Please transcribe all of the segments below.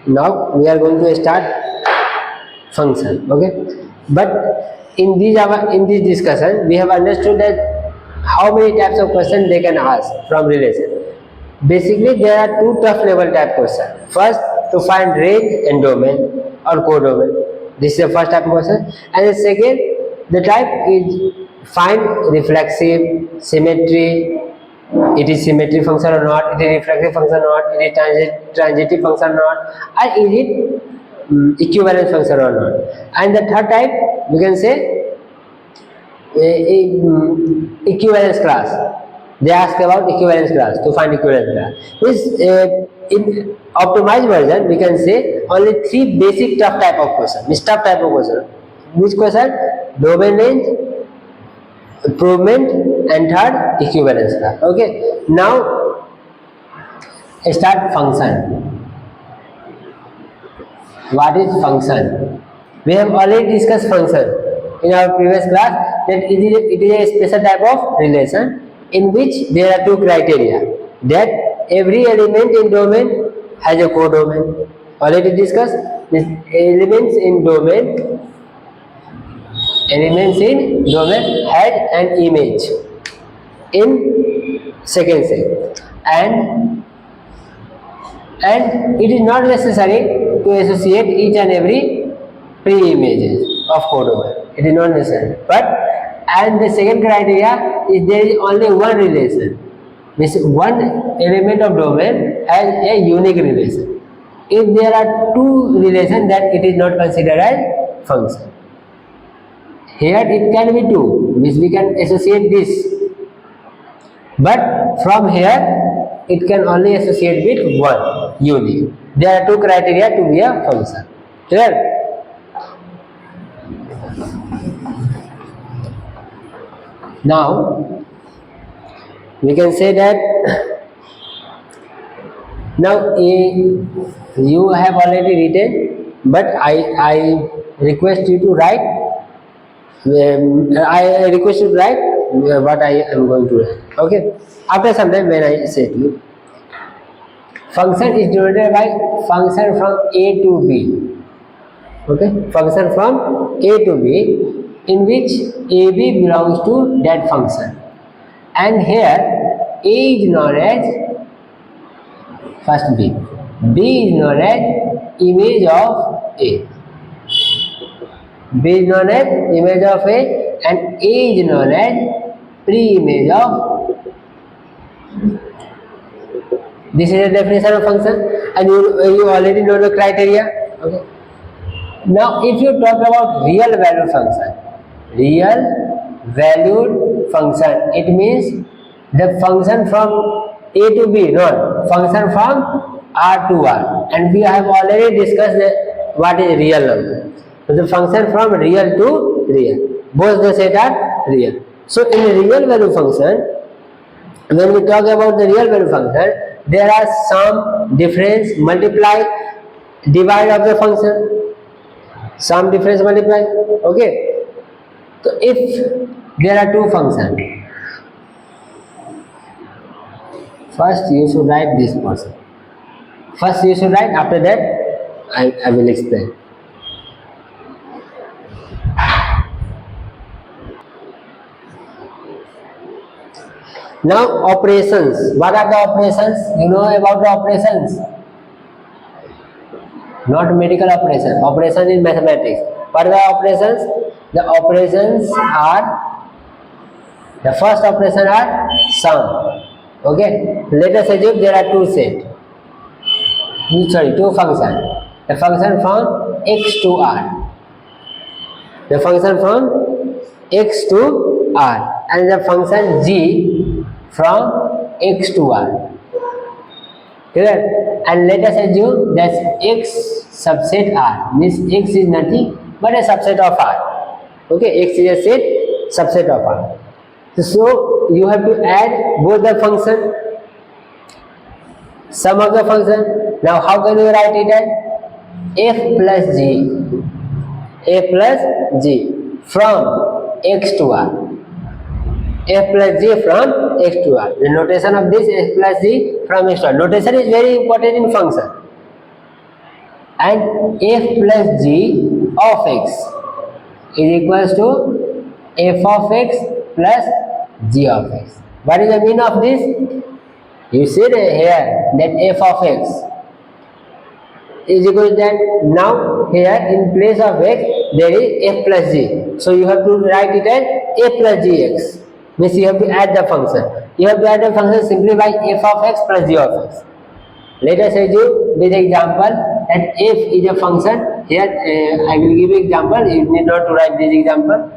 Now we are going to start function. Okay, but in this discussion we have understood that how many types of questions they can ask from relation. Basically, there are two tough level type questions. First, to find range and domain or codomain. This is the first type of question. And the second, the type is find reflexive, symmetry, it is symmetry function or not, it is reflexive function or not, it is transitive function or not, or is it equivalence function or not. And the third type, we can say equivalence class. They ask about equivalence class, to find equivalence class. This in optimized version, we can say only three basic tough type of question. Which tough type of question? Which question? Domain range, improvement, and third equivalence class. Okay. Now start function. What is function? We have already discussed function in our previous class, that it is a special type of relation in which there are two criteria, that every element in domain has a codomain. Already discussed. This elements in domain has an image in second set, and it is not necessary to associate each and every pre-images of codomain. It is not necessary. And the second criteria is there is only one relation. Means one element of domain has a unique relation. If there are two relations, then it is not considered as function. Here it can be two, means we can associate this. But from here, it can only associate with one, unique. There are two criteria to be a function. Clear? Now, we can say that now you have already written, but I request you to write. I request you to write what I am going to write. Okay. After some time, when I say to you, function is denoted by function from A to B. Okay. Function from A to B, in which AB belongs to that function, and here A is known as first B. B is known as image of A. B is known as image of A, and A is known as pre-image of. This is a definition of function, and you already know the criteria. Okay. Now, if you talk about real value function, real valued function, it means the function from A to B, not function from R to R, and we have already discussed what is real number. So the function from real to real, both the set are real. So in a real value function, when we talk about the real value function, there are sum, difference, multiply, divide of the function. Sum, difference, multiply. Okay. So if there are two functions, first you should write this portion. First you should write, after that I will explain. Now operations. What are the operations? You know about the operations? Not medical operation. Operation in mathematics. What are the operations? The operations are, the first operation are sum. Okay. Let us assume there are two sets. Two functions. The function from x to r. The function from x to r, and the function g from x to r. Clear? And let us assume that x subset r, means x is nothing but a subset of r. Okay, x is a set subset of r. So you have to add both the function, sum of the function. Now how can you write it as f plus g from x to r. F plus g from x to r. The notation of this f plus g from x to r. Notation is very important in function. and f plus g of x is equals to f of x plus g of x. What is the meaning of this? You see here that f of x is equal to that. Now here in place of x there is f plus g, so you have to write it as f plus gx, means you have to add the function. You have to add the function simply by f of x plus g of x. Let us assume with example that f is a function. Here I will give example, you need not to write this example.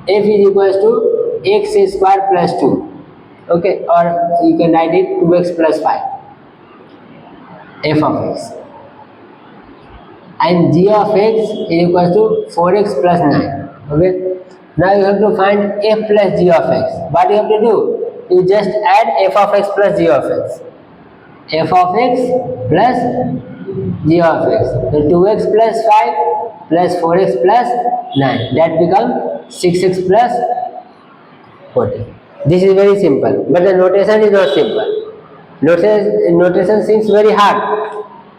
F is equals to x square plus 2, okay, or you can write it 2x plus 5, f of x, and g of x is equals to 4x plus 9, okay. Now you have to find f plus g of x. What you have to do? You just add f of x plus g of x. F of x plus g of x. So 2x plus 5 plus 4x plus 9. That becomes 6x plus 40. This is very simple, but the notation is not simple. Notation seems very hard,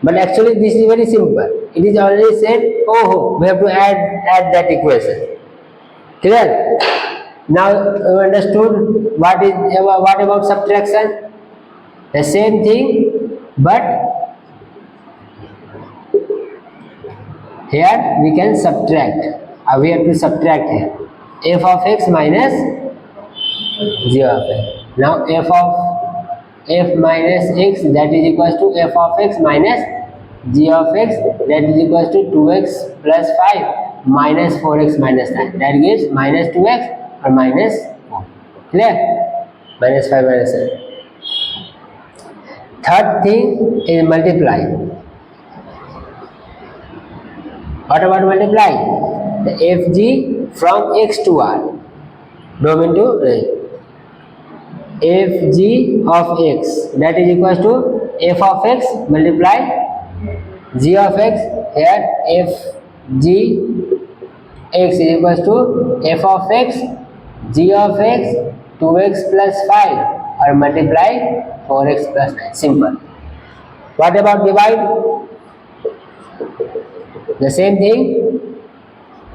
but actually this is very simple. It is already said, oh, we have to add that equation. Clear? Now you understood what about subtraction? The same thing, but here we can subtract. We have to subtract here f of x minus g of x. Now f of f minus x, that is equals to f of x minus g of x, that is equals to 2x plus 5 minus 4x minus 9. That gives minus 2x or minus 4. Clear? Minus 5 minus 7. Third thing is multiply. What about multiply? The fg from x to r. Domain to fg of x, that is equals to f of x multiply g of x. Here fg x is equals to f of x g of x 2x plus 5 or multiply 4x plus 9. Simple. What about divide? The same thing,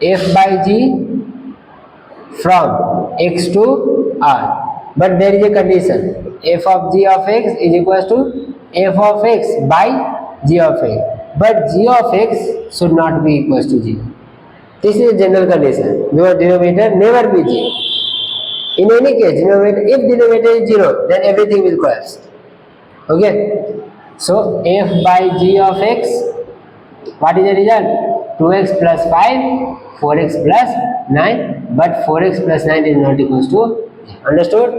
f by g from x to r, but there is a condition. F of g of x is equals to f of x by g of x, but g of x should not be equals to g. This is a general condition. Your denominator never be g. In any case, if denominator is 0, then everything will collapse. Okay. So f by g of x, what is the result? 2x plus 5, 4x plus 9, but 4x plus 9 is not equals to g. Understood?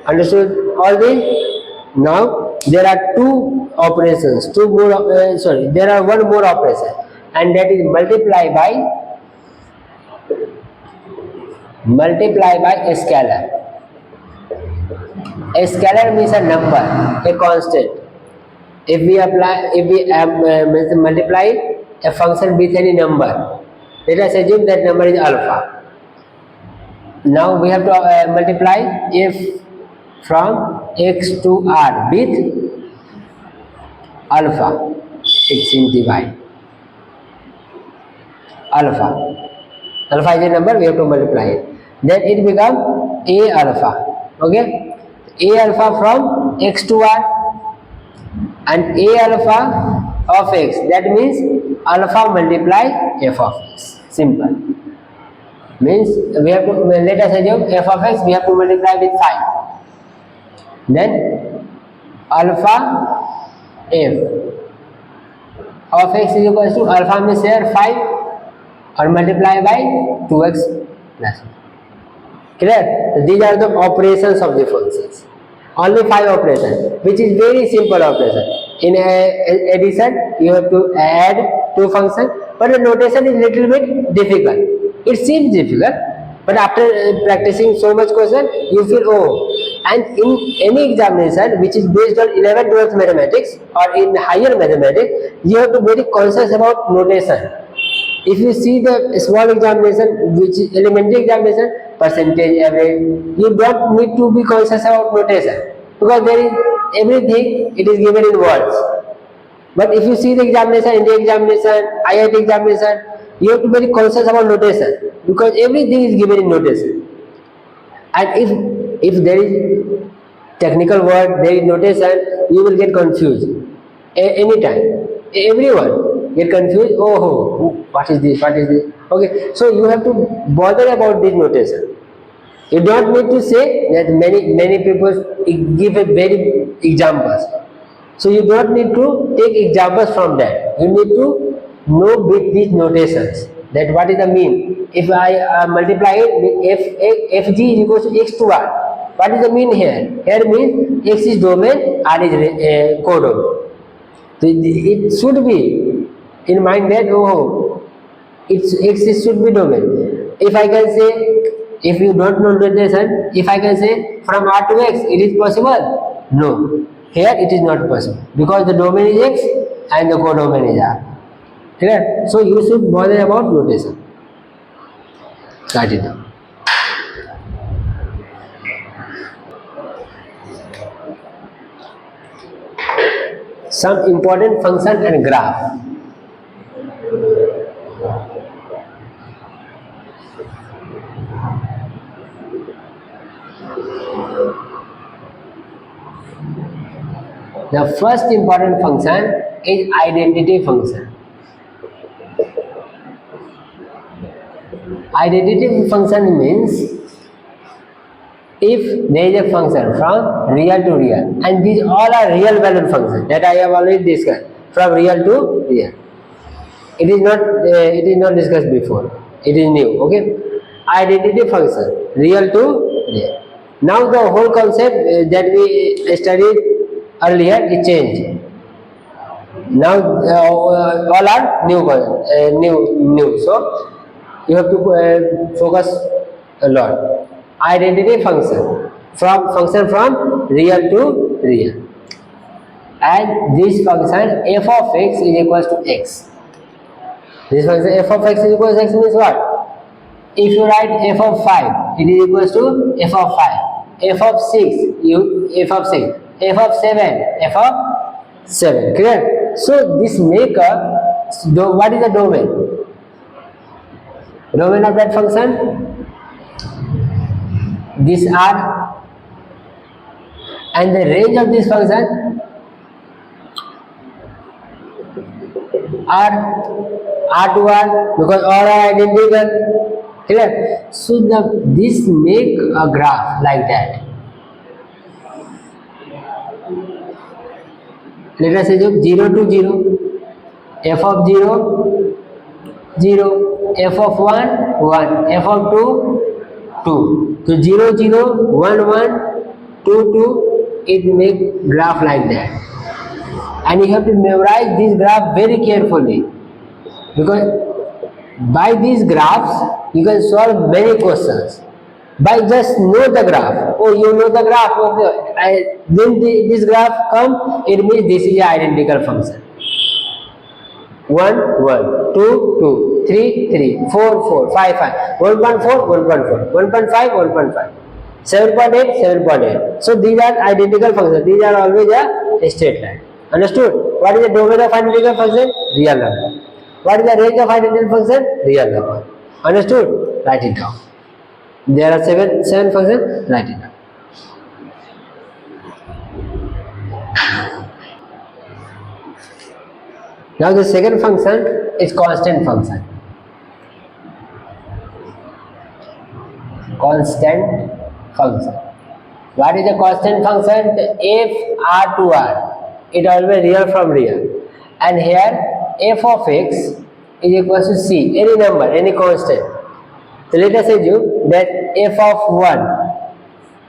Understood all this? Now there are two operations, there are one more operation, and that is multiply by a scalar. A scalar means a number, a constant. If we multiply a function with any number, let us assume that number is alpha. Now we have to multiply f from x to r with alpha. It's in divide. Alpha is a number, we have to multiply it. Then it becomes a alpha. Okay, a alpha from x to r, and a alpha of x, that means alpha multiply f of x. Simple. Means we have to, let us assume f of x we have to multiply with 5. Then alpha f of x is equals to alpha means here 5 or multiply by 2x plus 1. Clear? These are the operations of the functions. Only 5 operations, which is very simple operation. In addition, you have to add 2 functions, but the notation is little bit difficult. It seems difficult, but after practicing so much question, you feel And in any examination which is based on 11th, 12th mathematics or in higher mathematics, you have to be very conscious about notation. If you see the small examination, which is elementary examination, percentage, average, you don't need to be conscious about notation, because there is everything, it is given in words. But if you see the examination, India examination, IIT examination, you have to be very conscious about notation, because everything is given in notation. And if there is technical word, there is notation, you will get confused anytime. Everyone get confused. Oh, what is this? What is this? Okay, so you have to bother about this notation. You don't need to say that many people give a very examples. So you don't need to take examples from that. You need to know with these notations that what is the mean. If I multiply it with fg is equals to x to r. What is the mean here? Here means x is domain, r is codomain. So it should be in mind that x should be domain. If I can say, if you don't know notation, if I can say from r to x, it is possible? No. Here it is not possible, because the domain is x and the codomain is r. Clear? So you should bother about notation. Write it down. Some important function and graph. The first important function is identity function. Identity function means if there is a function from real to real, and these all are real valued functions that I have already discussed, from real to real. It is not discussed before. It is new. Okay. Identity function, real to real. Now the whole concept that we studied earlier is changed. Now all are new. So you have to focus a lot. Identity function from real to real, and this function f of x is equals to x. This function f of x is equals to x means what? If you write f of 5, it is equals to f of 5. F of 6, f of 6. F of 7, f of 7. Clear? So this make what is the domain? Domain of that function? These are, and the range of this function R to R, because all are identical. Clear? So this make a graph like that. Let us say 0 to 0, f of 0, 0, f of 1, 1, f of 2, 2. So 0, 0, 1, 1, 2, 2, it make graph like that. And you have to memorize this graph very carefully, because by these graphs you can solve many questions. By just know the graph. Oh, you know the graph. Okay. When this graph come, it means this is an identical function. 1, 1, 2, 2, 3, 3, 4, 4, 5, 5, 1.4, 1.4, 1.5, 1.5, 7.8, 7.8. So these are identical functions. These are always a straight line. Understood? What is the domain of identical function? Real number. What is the range of identical function? Real number. Understood? Write it down. There are seven functions. Write it down. Now the second function is constant function. Constant function. What is a constant function? F R to R. It always real from real. And here f of x is equal to c, any number, any constant. So let us assume that f of 1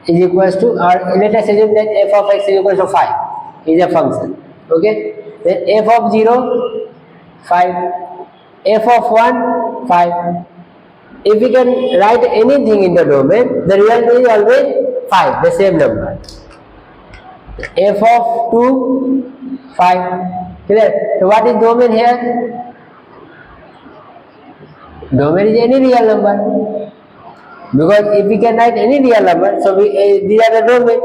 is equals to, or let us assume that f of x is equal to 5 is a function. Okay. Then f of 0, 5. F of 1, 5. If we can write anything in the domain, the real is always 5, the same number. F of 2, 5. Clear? So what is domain here? Domain is any real number. Because if we can write any real number, so these are the domain.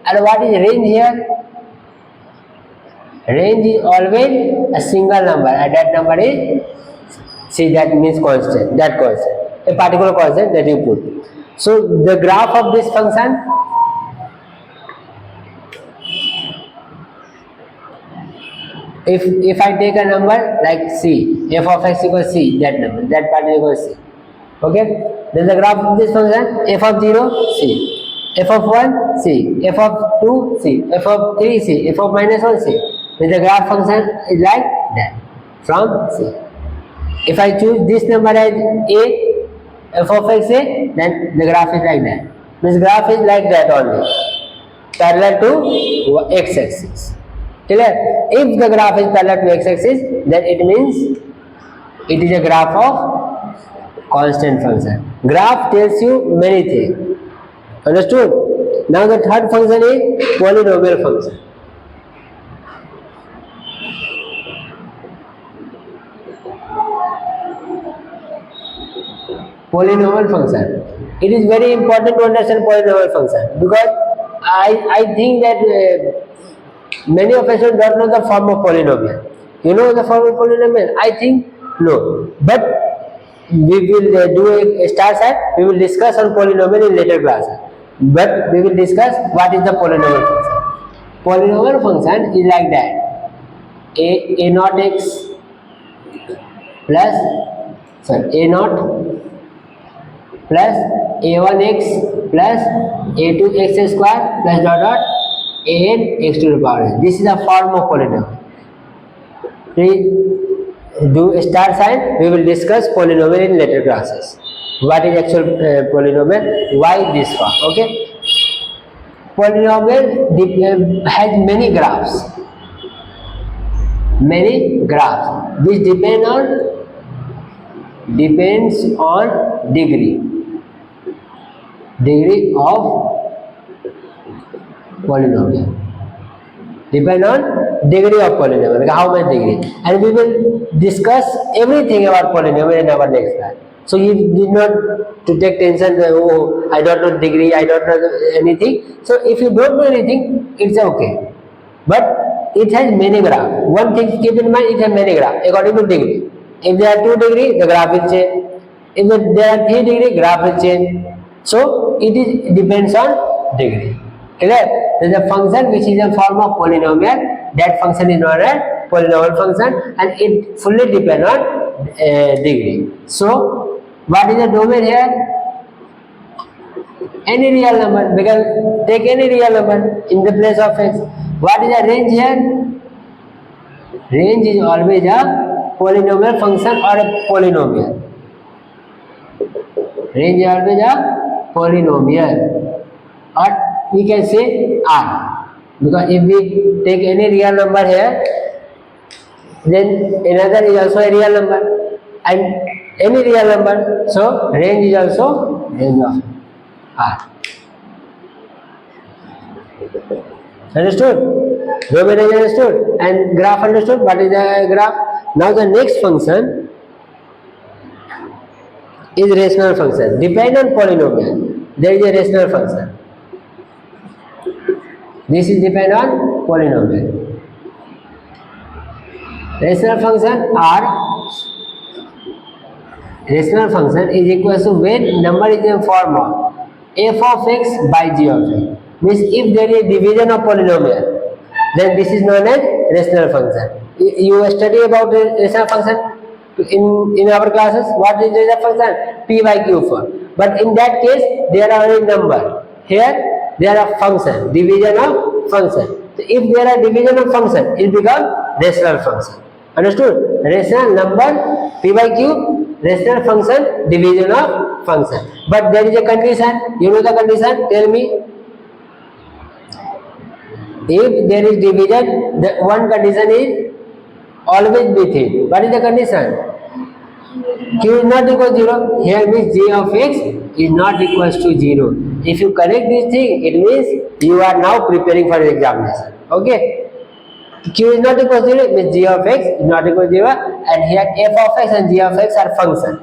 And what is range here? Range is always a single number, and that number is C. That means constant. That constant, a particular constant that you put. So the graph of this function, if I take a number like C, f of x equals C, that number, that part equals C. Okay. Then the graph of this function, f of 0 C, f of 1 C, f of 2 C, f of 3 C, f of minus 1 C. Then the graph function is like that from C. If I choose this number as A, f of x A, then the graph is like that. This graph is like that only, parallel to x-axis. Clear? If the graph is parallel to x-axis, then it means it is a graph of constant function. Graph tells you many things. Understood? Now the third function is polynomial function. Polynomial function. It is very important to understand polynomial function, because I think that many of us don't know the form of polynomial. You know the form of polynomial? I think no. But we will do a star set. We will discuss on polynomial in later classes. But we will discuss what is the polynomial function. Polynomial function is like that. A naught x plus a0 plus a1x plus a2x square plus dot dot an x to the power n. This is the form of polynomial. Please do a star sign. We will discuss polynomial in later classes. What is actual polynomial? Why this form? Okay. Polynomial has many graphs. Many graphs. This depends on degree of polynomial. Depend on degree of polynomial, like how much degree, and we will discuss everything about polynomial in our next class. So you did not to take tension that, oh, I don't know degree, I don't know anything. So if you don't know anything, it's okay. But it has many graphs. One thing keep in mind, it has many graphs according to degree. If there are 2 degrees, the graph will change. If there are 3 degrees, graph will change. So it depends on degree. Clear? There is a function which is a form of polynomial. That function is known as polynomial function, and it fully depends on degree. So what is the domain here? Any real number. Because take any real number in the place of x. What is the range here? Range is always a polynomial function or a polynomial. Range is always a polynomial, or we can say R, because if we take any real number here, then another is also a real number, and any real number, so range is also range of R. Understood? Domain is understood, and graph understood. What is the graph? Now the next function is rational function. Depend on polynomial, there is a rational function. This is depend on polynomial. Rational function R. Rational function is equal to when number is in form of f of x by g of x. Means if there is division of polynomial, then this is known as rational function. You study about rational function in our classes. What is rational function? P by q form. But in that case, there are only number. Here there are function, division of function. So if there are division of function, it becomes rational function. Understood? Rational number p by q, rational function, division of function. But there is a condition. You know the condition? Tell me. If there is division, the one condition is always be thin. What is the condition? Q is not equal to 0. Here means g of x is not equal to 0. If you correct this thing, it means you are now preparing for the examination. Okay? Q is not equal to 0, means g of x is not equal to 0, and here f of x and g of x are function.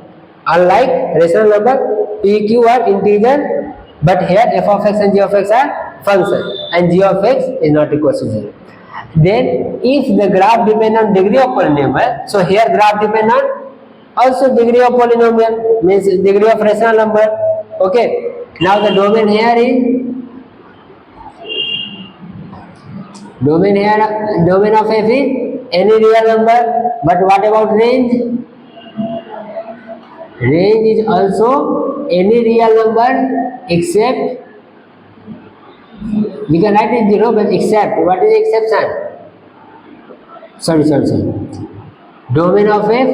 Unlike rational number, p, q are integer, but here f of x and g of x are function, and g of x is not equal to 0. Then if the graph depend on degree of polynomial, so here graph depend on also degree of polynomial, means degree of rational number. Okay, now the domain here of f is any real number. But what about range? Range is also any real number except, we can write it 0, but except, what is the exception? Sorry. Domain of f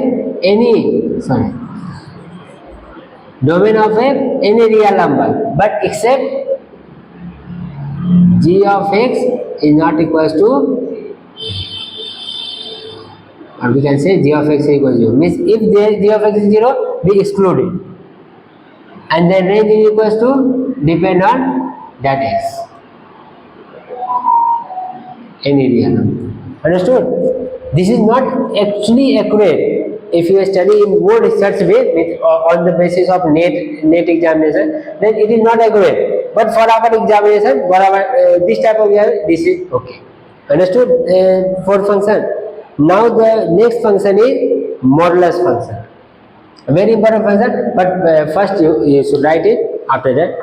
domain of f any real number, but except g of x is not equals to, or we can say g of x is equal to 0. Means if g of x is 0, we exclude it, and then range is equals to depend on that x, any real number. Understood? This is not actually accurate. If you study in more research way with on the basis of net examination, then it is not accurate. But for our examination, for our this type of examination, this is okay. Understood? For function. Now the next function is modulus function. A very important function. But first you should write it. After that.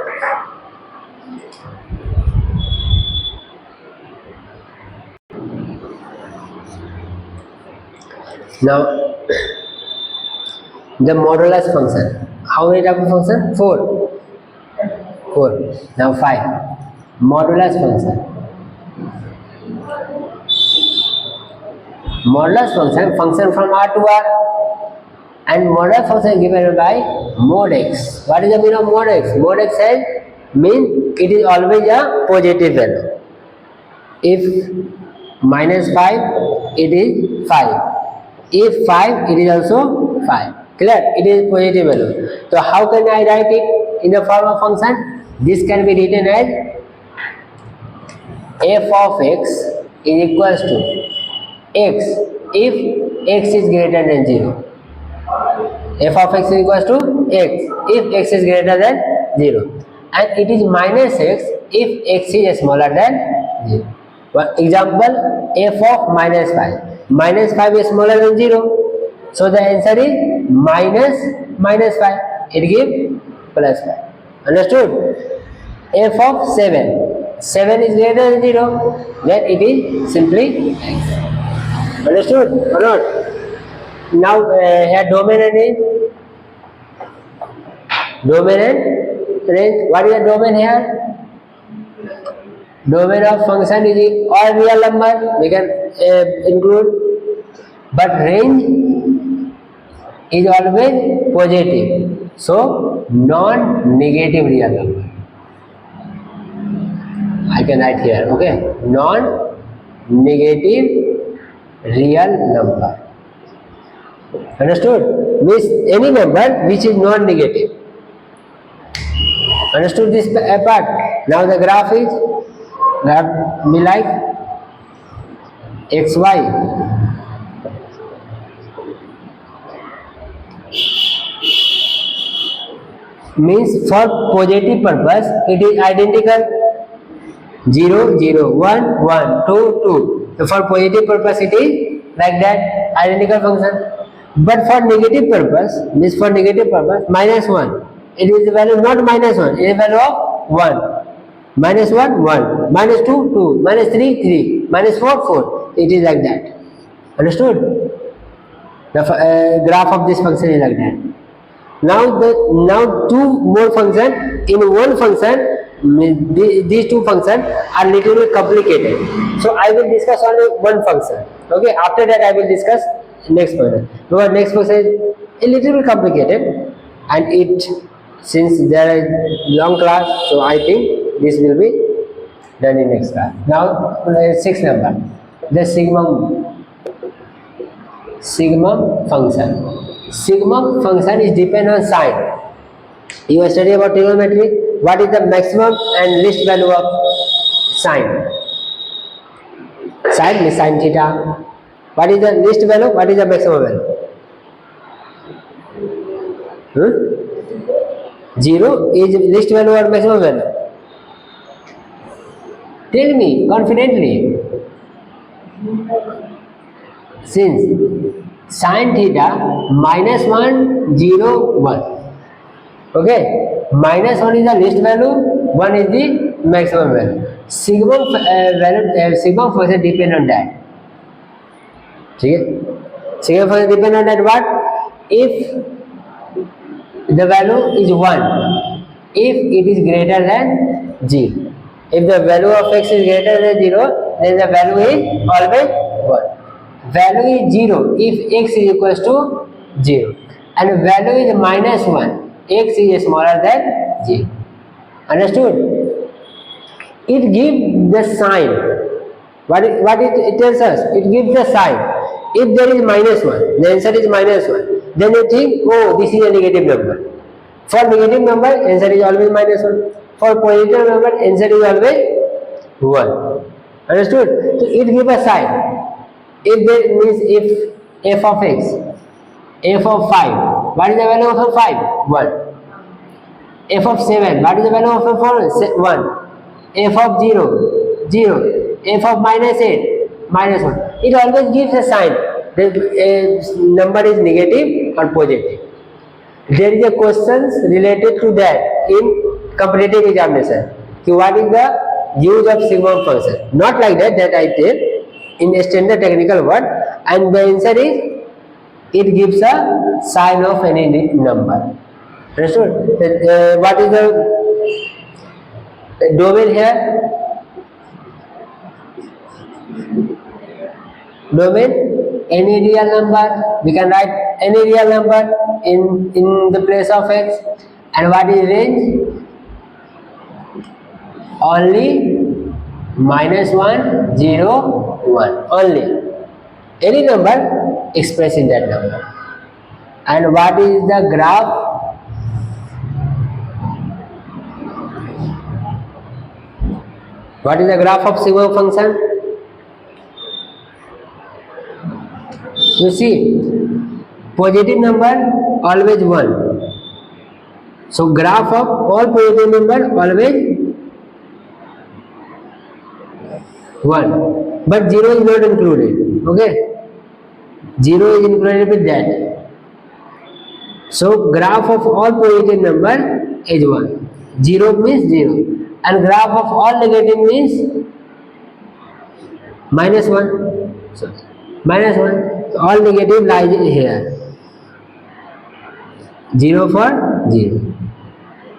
Now, the modulus function. How many type of function? 4. Now 5. Modulus function. Modulus function from R to R, and modulus function given by mod x. What is the meaning of mod x? Mod x means it is always a positive value. If -5, it is 5. If 5, it is also 5. Clear? It is positive value. So how can I write it in the form of function? This can be written as f of x is equals to x if x is greater than 0. F of x is equals to x if x is greater than 0. And it is minus x if x is smaller than 0. For example, f of -5. -5 is smaller than 0, so the answer is -5. It gives +5. Understood? F of 7 is greater than 0, then it is simply x. Understood or not? Now here domain and range. Domain and range. What is the domain here? Domain of function is all real number, we can include, but range is always positive, so non-negative real number. I can write here, okay, non-negative real number. Understood? Means any number which is non-negative. Understood this part? Now the graph be like xy means for positive purpose it is identical 0 0 1 1 2 2. So for positive purpose it is like that, identical function. But for negative purpose, means for negative purpose, -1, it is the value not -1, it is the value of 1. -1 1, -2 2, -3 3, -4 4. It is like that. Understood? The graph of this function is like that. Now two more functions in one function. These two functions are little bit complicated, so I will discuss only one function. Okay, after that I will discuss next function, because next function is a little bit complicated, and it, since there is long class, so I think this will be done in next class. Now 6th number, the sigmum function. Sigmum function is depend on sign. You study about trigonometry. What is the maximum and least value of sine? Sine means sin theta. What is the least value? What is the maximum value? 0 is least value or maximum value? Tell me confidently. since sin theta -1, 0, 1. Okay, -1 is the least value, 1 is the maximum value. Sigma function depend on that. Okay, sigma function depend on that what? If the value is 1, if it is greater than 0. If the value of x is greater than 0, then the value is always 1. Value is 0 if x is equals to 0, and value is -1, x is smaller than 0. Understood? It gives the sign. What it tells us? It gives the sign. If there is -1, the answer is -1. Then you think, oh, this is a negative number. For negative number, answer is always -1. For positive number, answer is always 1. Understood? So it gives a sign. If there means if f of x, f of 5, what is the value of 5? 1. F of 7, what is the value of 1? F of 0, 0. F of -8, -1. It always gives a sign. The number is negative or positive. There is a questions related to that in competitive examination. What is the use of sigma function? Not like that I tell in a standard technical word, and the answer is it gives a sign of any number. Understood? What is the domain here? Domain, any real number. We can write any real number in the place of x. And what is range? Only -1, 0, 1. Only any number expressed in that number. And what is the graph? What is the graph of sigma function? You see, positive number always 1. So graph of all positive number always 1, but 0 is not included. Okay, 0 is included with that. So graph of all positive number is 1. 0 means 0, and graph of all negative means -1. So -1. So all negative lies here. 0 for 0.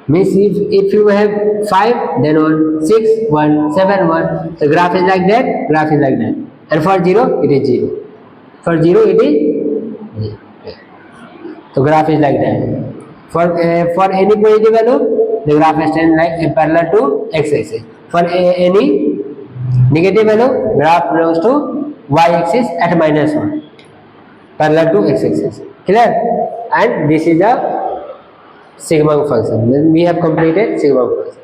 Means if you have 5, then 1, 6, 1, 7, 1. The graph is like that, graph is like that. And for 0, it is 0. For 0, it is 0. So graph is like that. For any positive value, the graph is like parallel to x-axis. For any negative value, graph belongs to y-axis at -1, parallel to x-axis. Clear? And this is the sigma function. Then we have completed sigma function.